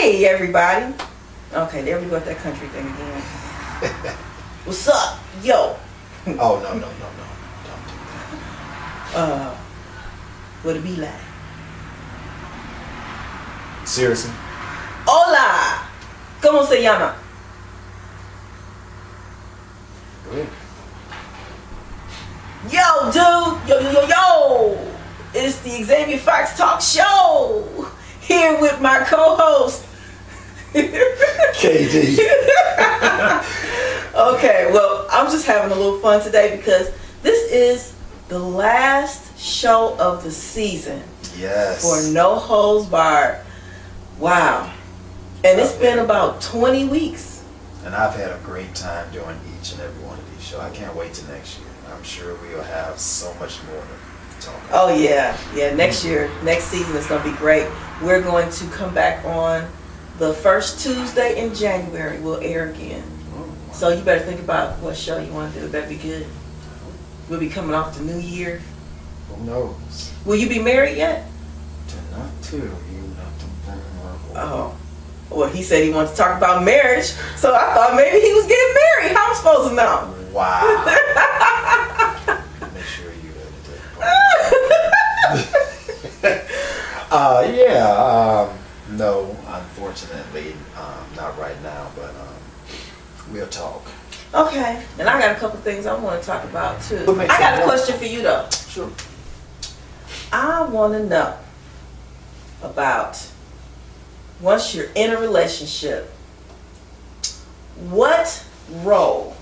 Hey everybody. Okay, there we go with that country thing again. What's up? Yo. Oh, no. Don't do that. What it be like? Seriously? Hola. ¿Cómo se llama? Go ahead. Yo, dude. Yo. It's the Xavia Fox Talk Show. Here with my co-host. KD. Okay, well, I'm just having a little fun today because this is the last show of the season. Yes. For No Holds Barred. Wow. And it's been about 20 weeks. And I've had a great time doing each and every one of these shows. I can't wait till next year. I'm sure we'll have so much more to talk about. Oh, yeah. Yeah, next year, next season is going to be great. We're going to come back on the first Tuesday in January. We'll air again. Oh, wow. So you better think about what show you want to do. It better be good. We'll be coming off the new year. Who knows? Will you be married yet? Oh. Well, he said he wanted to talk about marriage, so I thought maybe he was getting married. How am I supposed to know? Wow. Make sure you edit that. No, unfortunately, not right now, but we'll talk. Okay, and I got a couple things I want to talk about too. What makes I got that a work? question for you though. Sure. I want to know about, once you're in a relationship, what role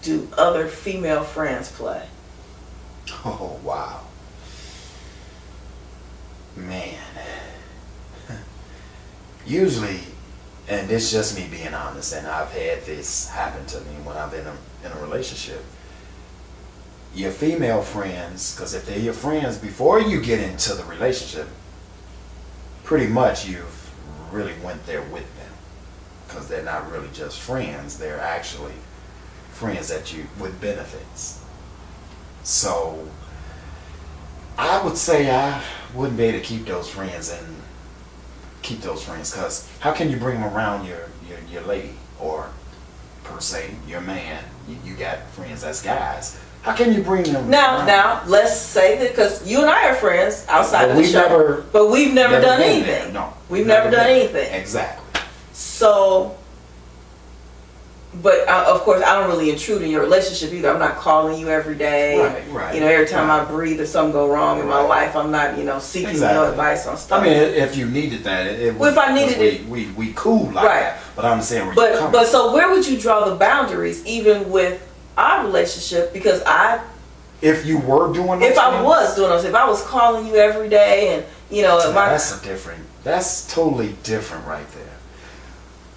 do other female friends play? Oh, wow. Man. Usually, and it's just me being honest, and I've had this happen to me when I've been in a relationship. Your female friends, because if they're your friends before you get into the relationship, pretty much you've really went there with them, because they're not really just friends, they're actually friends that you with benefits. So I would say I wouldn't be able to keep those friends, because how can you bring them around your lady, or per se your man? You got friends that's guys. How can you bring them around? Now, let's say that, because you and I are friends outside of the we've show, but we've never done been anything. there. No, We've never done been there. anything. Exactly. So, but of course, I don't really intrude in your relationship either. I'm not calling you every day. Right. You know, every time I breathe or something go wrong in my life, I'm not, seeking no advice on stuff. I mean, if you needed that, well, if I needed it, we cool like that. But I'm saying, but so where would you draw the boundaries, even with our relationship? Because if you were doing those if I was doing those, if I was calling you every day, and that's totally different right there.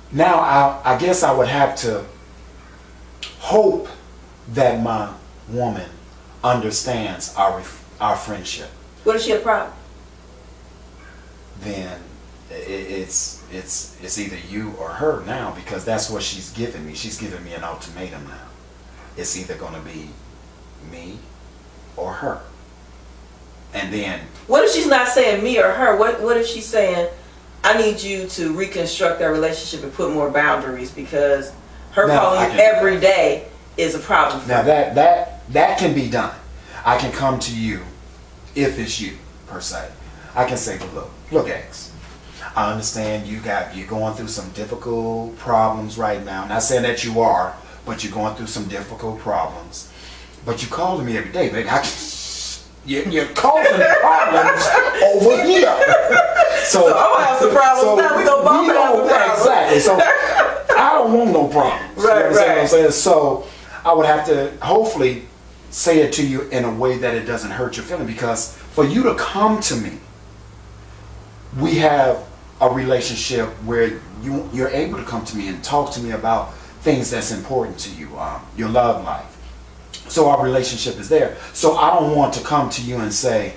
Now I guess I would have to hope that my woman understands our friendship. What if she had a problem? Then it's either you or her now, because that's what she's giving me. She's giving me an ultimatum now. It's either going to be me or her. And then what if she's not saying me or her? What if she's saying, I need you to reconstruct that relationship and put more boundaries, because her calling you every day is a problem for now me. that can be done. I can come to you if it's you per se. I can say, look, X, I understand you're going through some difficult problems right now. Not saying that you are, but you're going through some difficult problems. But you're calling me every day, baby. You're causing problems over here. So I'm gonna have some problems now. We're gonna bump into problems. Exactly. So I don't want no problems. Right. You know what I'm saying? So I would have to hopefully say it to you in a way that it doesn't hurt your feeling, because for you to come to me, we have a relationship where you're able to come to me and talk to me about things that's important to you, your love life. So our relationship is there. So I don't want to come to you and say,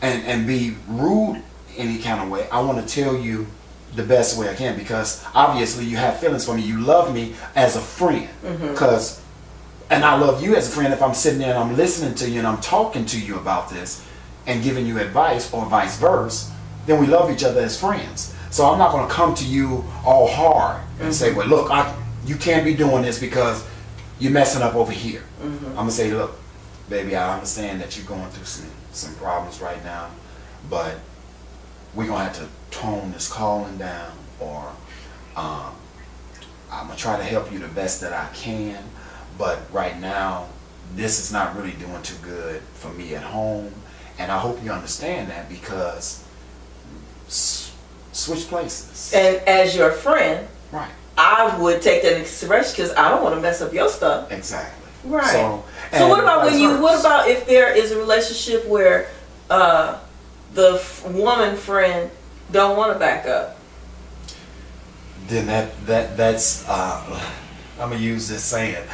and be rude any kind of way. I want to tell you the best way I can, because obviously you have feelings for me. You love me as a friend, and I love you as a friend. If I'm sitting there and I'm listening to you and I'm talking to you about this and giving you advice, or vice versa, then we love each other as friends. So I'm not going to come to you all hard and say, well, look, you can't be doing this because you're messing up over here. I'm going to say, look, baby, I understand that you're going through some problems right now, but we're going to have to tone this calling down, or I'm going to try to help you the best that I can, but right now, this is not really doing too good for me at home, and I hope you understand that, because switch places. And as your friend, right, I would take that into consideration because I don't want to mess up your stuff. Exactly. Right. So what about what about if there is a relationship where the woman friend don't want to back up? Then that's I'm gonna use this saying,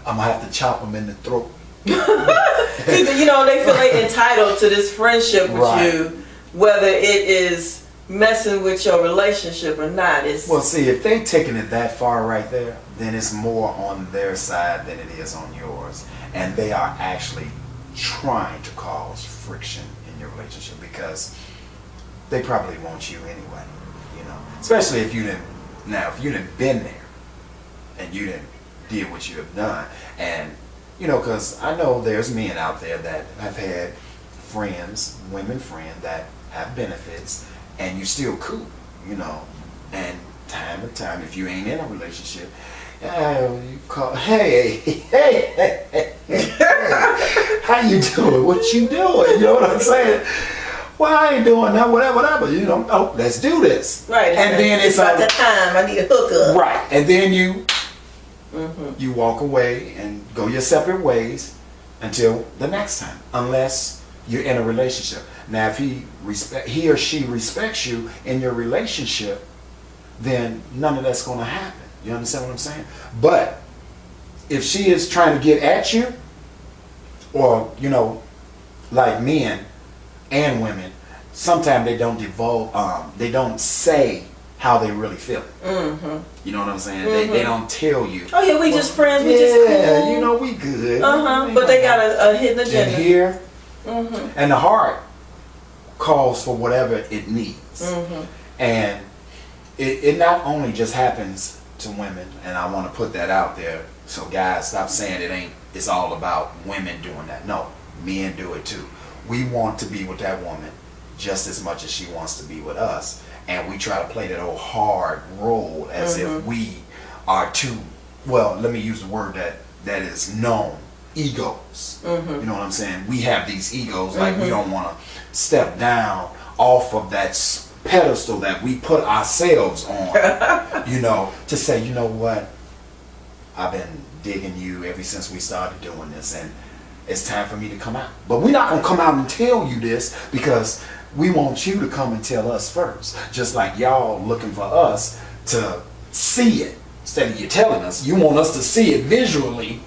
I'm gonna have to chop them in the throat. You know, they feel like entitled to this friendship with you, whether it is messing with your relationship or not. Well, see, if they taking it that far right there, then it's more on their side than it is on yours, and they are actually trying to cause friction in your relationship, because they probably want you anyway, you know, especially if you didn't. Now, if you didn't been there and you didn't did what you have done, and you know, because I know there's men out there that have had friends, women friends that have benefits, and you still cool, you know, and time to time, if you ain't in a relationship, you call, hey, how you doing? What you doing? You know what I'm saying? Well, I ain't doing that, whatever, you know. Oh, let's do this. Right. And then it's about that time. I need a hookup. Right. And then you walk away and go your separate ways until the next time, unless you're in a relationship. Now, if he or she respects you in your relationship, then none of that's going to happen. You understand what I'm saying? But if she is trying to get at you, or, you know, like men and women, sometimes they don't they don't say how they really feel. You know what I'm saying? They don't tell you. Oh yeah, we just friends. We just cool. Yeah, you know, we good. But they got a hidden agenda. And here, and the heart calls for whatever it needs. And it not only just happens to women, and I want to put that out there, so guys, stop saying it's all about women doing that. No, men do it too. We want to be with that woman just as much as she wants to be with us, and we try to play that old hard role as if we are two, well, let me use the word that is known, egos. You know what I'm saying? We have these egos, like we don't want to step down off of that pedestal that we put ourselves on, you know, to say, you know what, I've been digging you ever since we started doing this, and it's time for me to come out. But we're not going to come out and tell you this, because we want you to come and tell us first. Just like y'all looking for us to see it. Instead of you telling us, you want us to see it visually,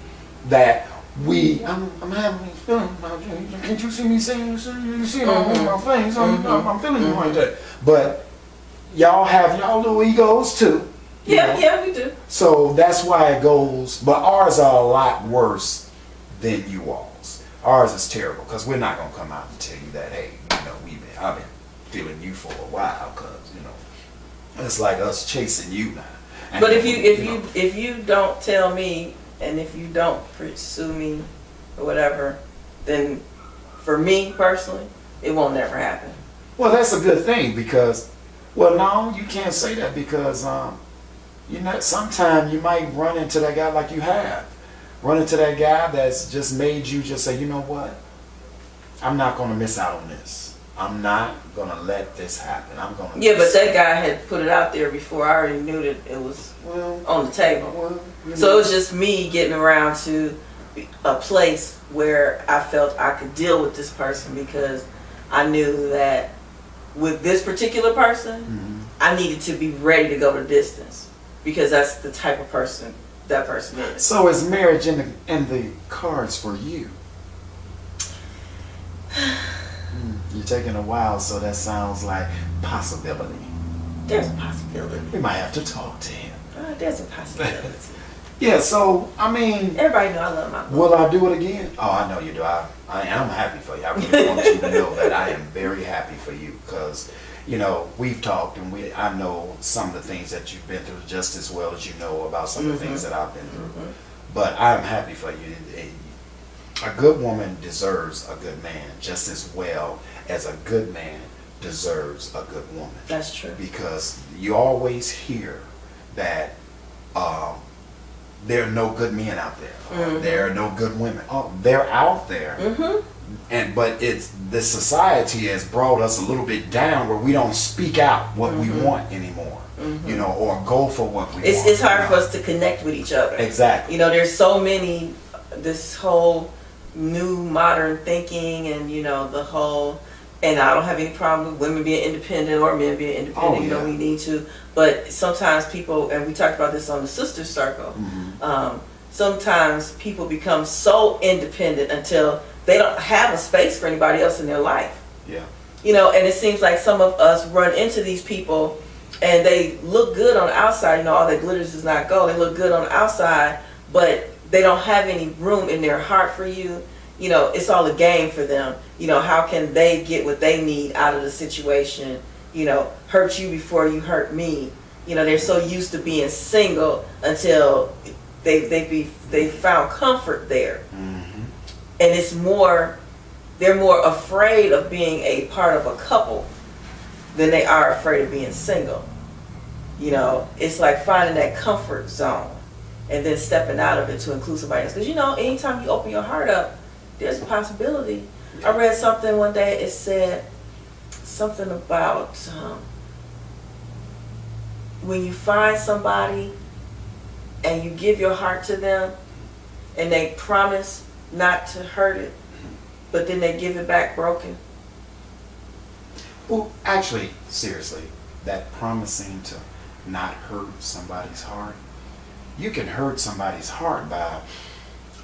that I'm having these feelings about you. Can't you see me saying, you see it on my face? I'm feeling you like that. But y'all have y'all little egos too. Yeah, we do. So that's why it goes, but ours are a lot worse than you all's. Ours is terrible, because we're not going to come out and tell you that, hey, you know, I've been feeling you for a while, because, you know, it's like us chasing you now. And but if you don't tell me, and if you don't pursue me or whatever, then for me personally, it won't never happen. Well, that's a good thing, because, well, no, you can't say that, because you know, sometimes you might run into that guy like you have. Run into that guy that's just made you just say, you know what? I'm not going to miss out on this. I'm not going to let this happen. I'm going to. Yeah, but that guy had put it out there before. I already knew that it was on the table. Well, so it was just me getting around to a place where I felt I could deal with this person, because I knew that with this particular person, I needed to be ready to go the distance, because that's the type of person that person is. So is marriage in the cards for you? You're taking a while, so that sounds like possibility. There's a possibility. We might have to talk to him. There's a possibility. Yeah, so, I mean, everybody know I love my book. Will I do it again? Oh, I know you do. I'm happy for you. I really want you to know that I am very happy for you, because you know, we've talked, and I know some of the things that you've been through just as well as you know about some of the things that I've been through. But I'm happy for you. A good woman deserves a good man just as well as a good man deserves a good woman. That's true. Because you always hear that there are no good men out there. There are no good women. Oh, they're out there. But it's the society has brought us a little bit down where we don't speak out what we want anymore. You know, or go for what we want. It's hard for us to connect with each other. Exactly. You know, there's so many, this whole new modern thinking, and you know, the whole, and I don't have any problem with women being independent or men being independent. You know, we need to, but sometimes people, and we talked about this on the sister circle, sometimes people become so independent until they don't have a space for anybody else in their life. Yeah. You know, and it seems like some of us run into these people and they look good on the outside. You know, all that glitters does not gold. They look good on the outside, but they don't have any room in their heart for you. You know, it's all a game for them. You know, how can they get what they need out of the situation? You know, hurt you before you hurt me. You know, they're so used to being single until they found comfort there. And it's more, they're more afraid of being a part of a couple than they are afraid of being single. You know, it's like finding that comfort zone and then stepping out of it to include somebody else. Because, you know, anytime you open your heart up, there's a possibility. I read something one day, it said something about when you find somebody and you give your heart to them and they promise not to hurt it, but then they give it back broken. Well, actually, seriously, that promising to not hurt somebody's heart, you can hurt somebody's heart by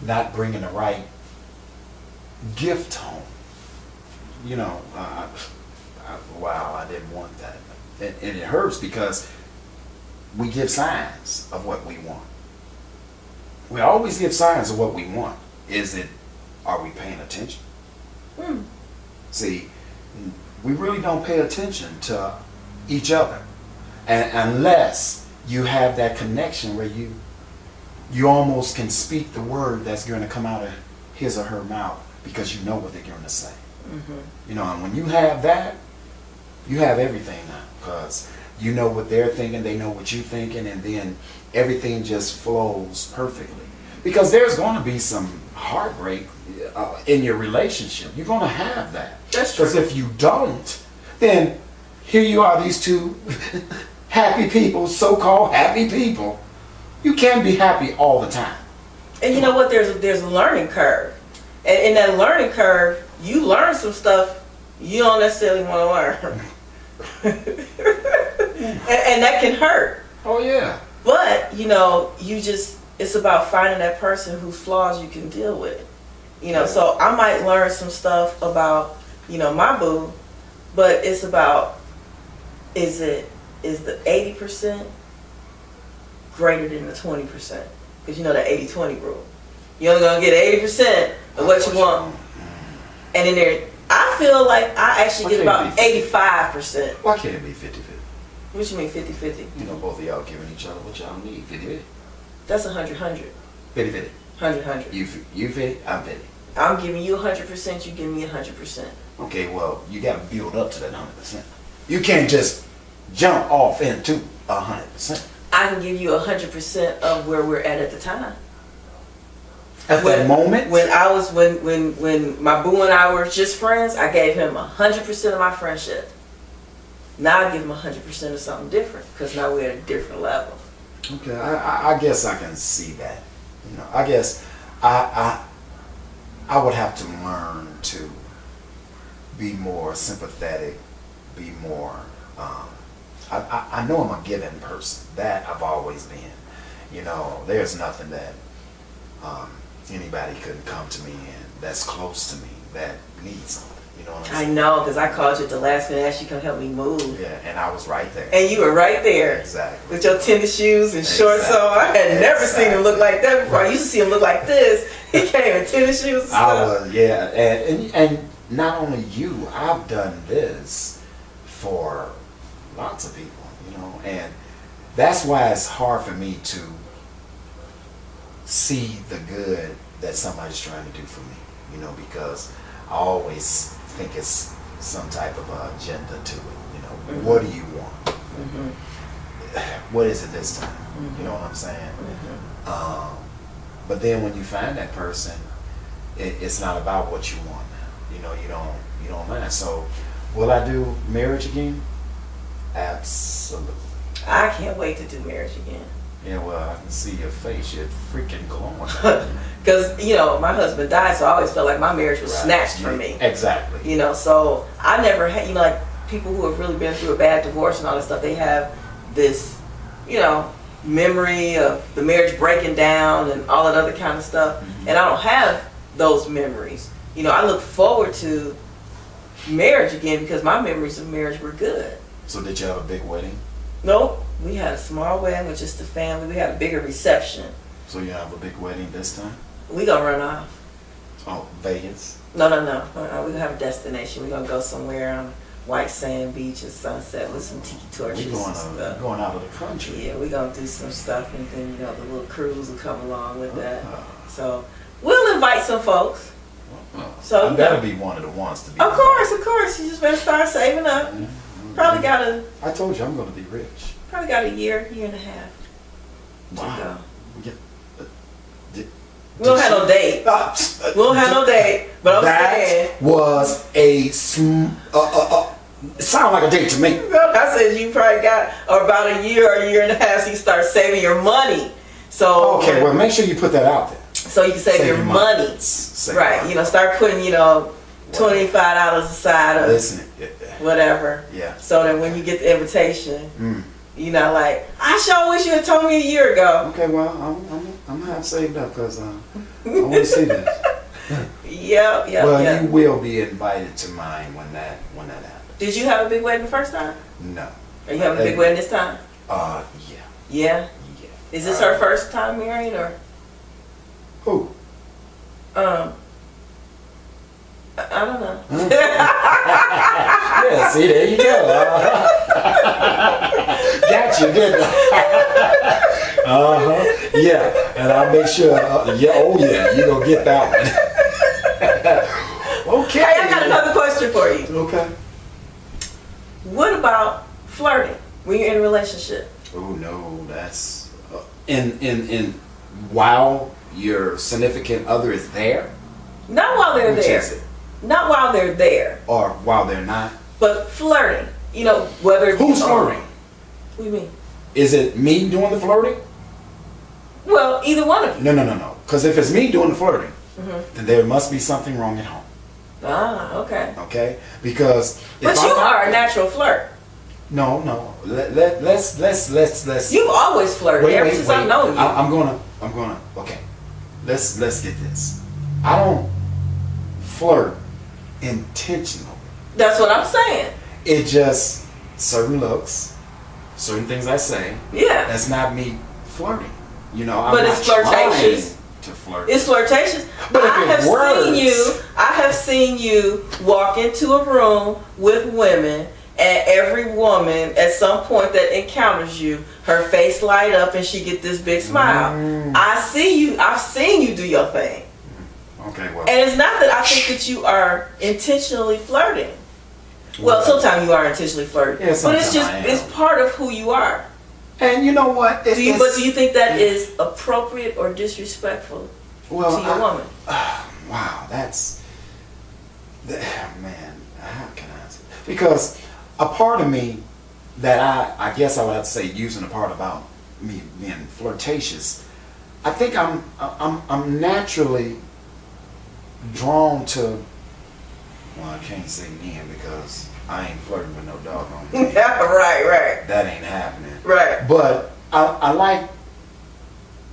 not bringing the right gift home. You know, wow, I didn't want that. And it hurts because we give signs of what we want. We always give signs of what we want. Are we paying attention? See, we really don't pay attention to each other, and unless you have that connection where you almost can speak the word that's going to come out of his or her mouth because you know what they're going to say. You know, and when you have that, you have everything now, because you know what they're thinking, they know what you're thinking, and then everything just flows perfectly. Because there's going to be some heartbreak in your relationship. You're going to have that. That's true. Because if you don't, then here you are, these two happy people, so-called happy people. You can't be happy all the time. And you know what? There's a learning curve. And in that learning curve, you learn some stuff you don't necessarily want to learn. and that can hurt. Oh, yeah. But, you know, it's about finding that person whose flaws you can deal with. You know, so I might learn some stuff about, you know, my boo, but it's about, is the 80% greater than the 20%? Because you know the 80-20 rule. You're only going to get 80% of what you want. And then there, I feel like I actually get about 85%. Why can't it be 50-50? What you mean 50-50? You know, both of y'all giving each other what y'all need. 50-50. That's 100-100. 50-50. 100-100. You 50, I'm 50. I'm giving you 100%, you give me 100%. Okay, well, you got to build up to that 100%. You can't just jump off into 100%. I can give you 100% of where we're at the time. At that moment? When my boo and I were just friends, I gave him 100% of my friendship. Now I give him 100% of something different, because now we're at a different level. Okay, I guess I can see that. You know, I guess I would have to learn to be more sympathetic, be more. I know I'm a giving person. That I've always been. You know, there's nothing that anybody couldn't come to me and that's close to me that needs something. You know what I'm saying? I know, because I called you at the last minute and asked you to come help me move. Yeah, and I was right there. And you were right there. Exactly. With your tennis shoes and shorts on. I had never seen him look like that before. I used to see him look like this. He came in tennis shoes and stuff. And not only you, I've done this for lots of people, you know, and that's why it's hard for me to see the good that somebody's trying to do for me, you know, because I always think it's some type of agenda to it, you know. Mm-hmm. What do you want? Mm-hmm. What is it this time? Mm-hmm. You know what I'm saying? Mm-hmm. But then when you find that person, it's not about what you want now. You know, you don't mind. So, will I do marriage again? Absolutely. I can't wait to do marriage again. Yeah, well, I can see your face. You're freaking glowing. Because, you know, my husband died, so I always felt like my marriage was snatched from me. Exactly. You know, so I never had, you know, like people who have really been through a bad divorce and all that stuff, they have this, you know, memory of the marriage breaking down and all that other kind of stuff. Mm-hmm. And I don't have those memories. You know, I look forward to marriage again because my memories of marriage were good. So did you have a big wedding? Nope. We had a small wedding with just the family. We had a bigger reception. So you have a big wedding this time? We gonna run off. Oh, Vegas? No. We gonna have a destination. We gonna go somewhere on white sand beach at sunset with some tiki torches and stuff. Going out of the country. Yeah, we gonna do some stuff, and then, you know, the little cruise will come along with that. So we'll invite some folks. So I better be one of the ones to be. Of course. You just better start saving up. Mm-hmm. Probably got a. I told you I'm gonna be rich. Probably got a year and a half. Wow. We don't have no date. We don't have no date. But I'm saying that was a sound like a date to me. I said you probably got about a year or a year and a half, so you start saving your money. So okay, well, make sure you put that out there. So you can save your money. Right. You know, start putting, you know, $25 aside or whatever. Yeah. So that when you get the invitation, you're not like, I sure wish you had told me a year ago. Okay, well, I'm gonna have saved up because I want to see this. Yeah. Well, you will be invited to mine when that happens. Did you have a big wedding the first time? No. Are you having a big wedding this time? Yeah. Yeah? Yeah. Is this her first time married or? Who? I don't know. Yeah, see, there you go. Got you, didn't I? Yeah, and I'll make sure, you're gonna get that one. Okay. Hey, I got another question for you. Okay. What about flirting when you're in a relationship? Oh no, that's while your significant other is there? Not while they're there. Which is it? Not while they're there. Or while they're not? But flirting. You know, whether who's flirting? What do you mean? Is it me doing the flirting? Well, either one of you. No. Because if it's me doing the flirting, then there must be something wrong at home. Ah, okay. Okay? Because but you are a natural flirt. No. Let's. You've always flirted ever since I've known you. I'm gonna. Okay. Let's get this. I don't flirt intentionally. That's what I'm saying. It just certain looks, certain things I say. Yeah. That's not me flirting. You know, but it's flirtatious. To flirt. It's flirtatious. But I have seen you walk into a room with women, and every woman at some point that encounters you, her face light up and she get this big smile. I've seen you do your thing. Okay, well. And it's not that I think that you are intentionally flirting. Well, sometimes you are intentionally flirting. Yeah, but it's part of who you are. And you know what? Do you think that is appropriate or disrespectful to your woman? Wow, man, how can I answer? Because a part of me that I guess I would have to say using the part about me being flirtatious, I think I'm naturally drawn to, well, I can't say men because I ain't flirting with no doggone man. Right. That ain't happening. Right. But I like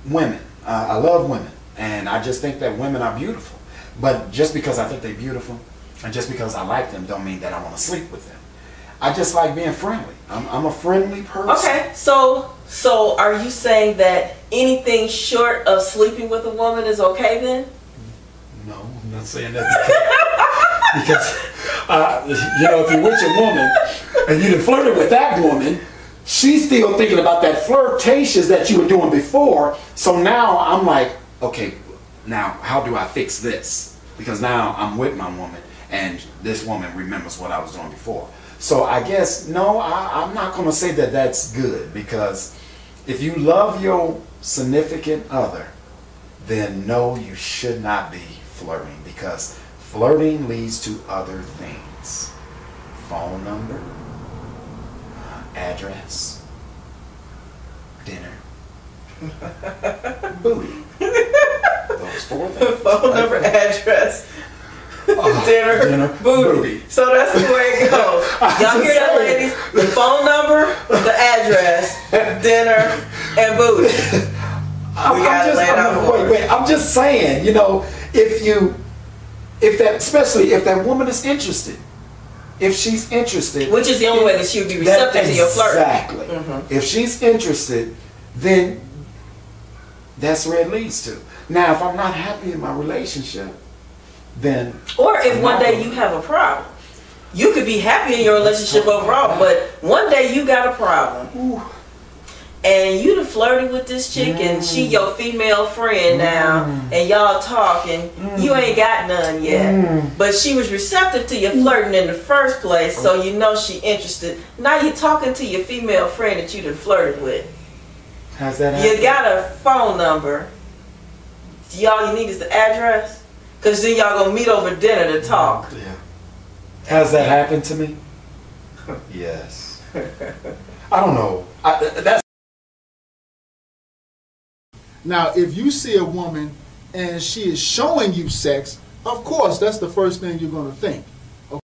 women. I love women. And I just think that women are beautiful. But just because I think they're beautiful and just because I like them don't mean that I want to sleep with them. I just like being friendly. I'm a friendly person. Okay. So are you saying that anything short of sleeping with a woman is okay then? No, I'm not saying that because if you're with your woman and you done flirted with that woman, she's still thinking about that flirtatious that you were doing before. So now I'm like, okay, now how do I fix this? Because now I'm with my woman and this woman remembers what I was doing before. So I guess, no, I'm not going to say that that's good, because if you love your significant other, then no, you should not be flirting, because flirting leads to other things. Phone number, address, dinner, booty. Those 4 things. Phone number, address, dinner, booty. So that's the way it goes. Y'all hear that, ladies? The phone number, the address, dinner, and booty. I'm just saying, especially if that woman is interested, if she's interested, which is the only way that she would be receptive to your flirt. Exactly. If she's interested, then that's where it leads to. Now, if I'm not happy in my relationship, then or if one day you have a problem, you could be happy in your relationship overall, but one day you got a problem. Ooh. And you done flirted with this chick and she your female friend now, and y'all talking, you ain't got none yet. But she was receptive to your flirting in the first place, so you know she interested. Now you're talking to your female friend that you done flirted with. How's that happen? You got a phone number. All you need is the address. Because then y'all gonna meet over dinner to talk. Yeah. Has that happened to me? Yes. I don't know. That's Now, if you see a woman and she is showing you sex, of course, that's the first thing you're going to think. Okay.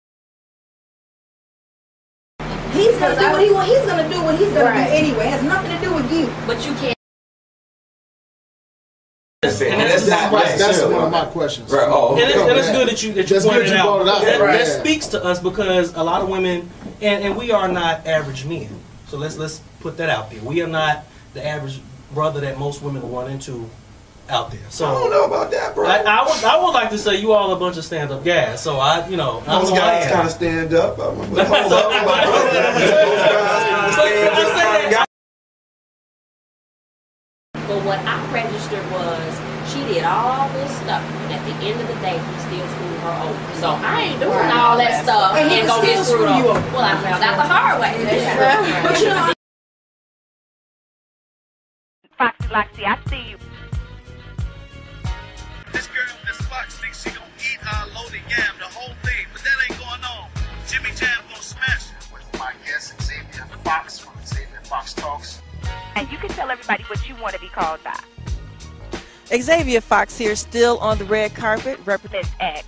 He's going to do what he wants. He's going to do what he's going to do anyway. It has nothing to do with you. But you can't. That's one of my questions. Right. And it's good that you pointed it out. That speaks to us, because a lot of women, and we are not average men. So let's put that out there. We are not the average brother that most women run into out there. So I don't know about that, bro. I would like to say you all a bunch of stand-up guys. So most guys kind of stand up. But what I registered was she did all this stuff, and at the end of the day, he still screwed her over. So I ain't doing all that stuff and gonna get screwed over. Well, I found out the hard way. But you know. Foxy, I see you. This girl, Miss Fox, thinks she gonna eat our loaded yam, the whole thing, but that ain't going on. Jimmy Jam gonna smash it. With my guest, Xavia Fox from Xavia Fox Talks. And you can tell everybody what you want to be called by. Xavia Fox here, still on the red carpet, represents X.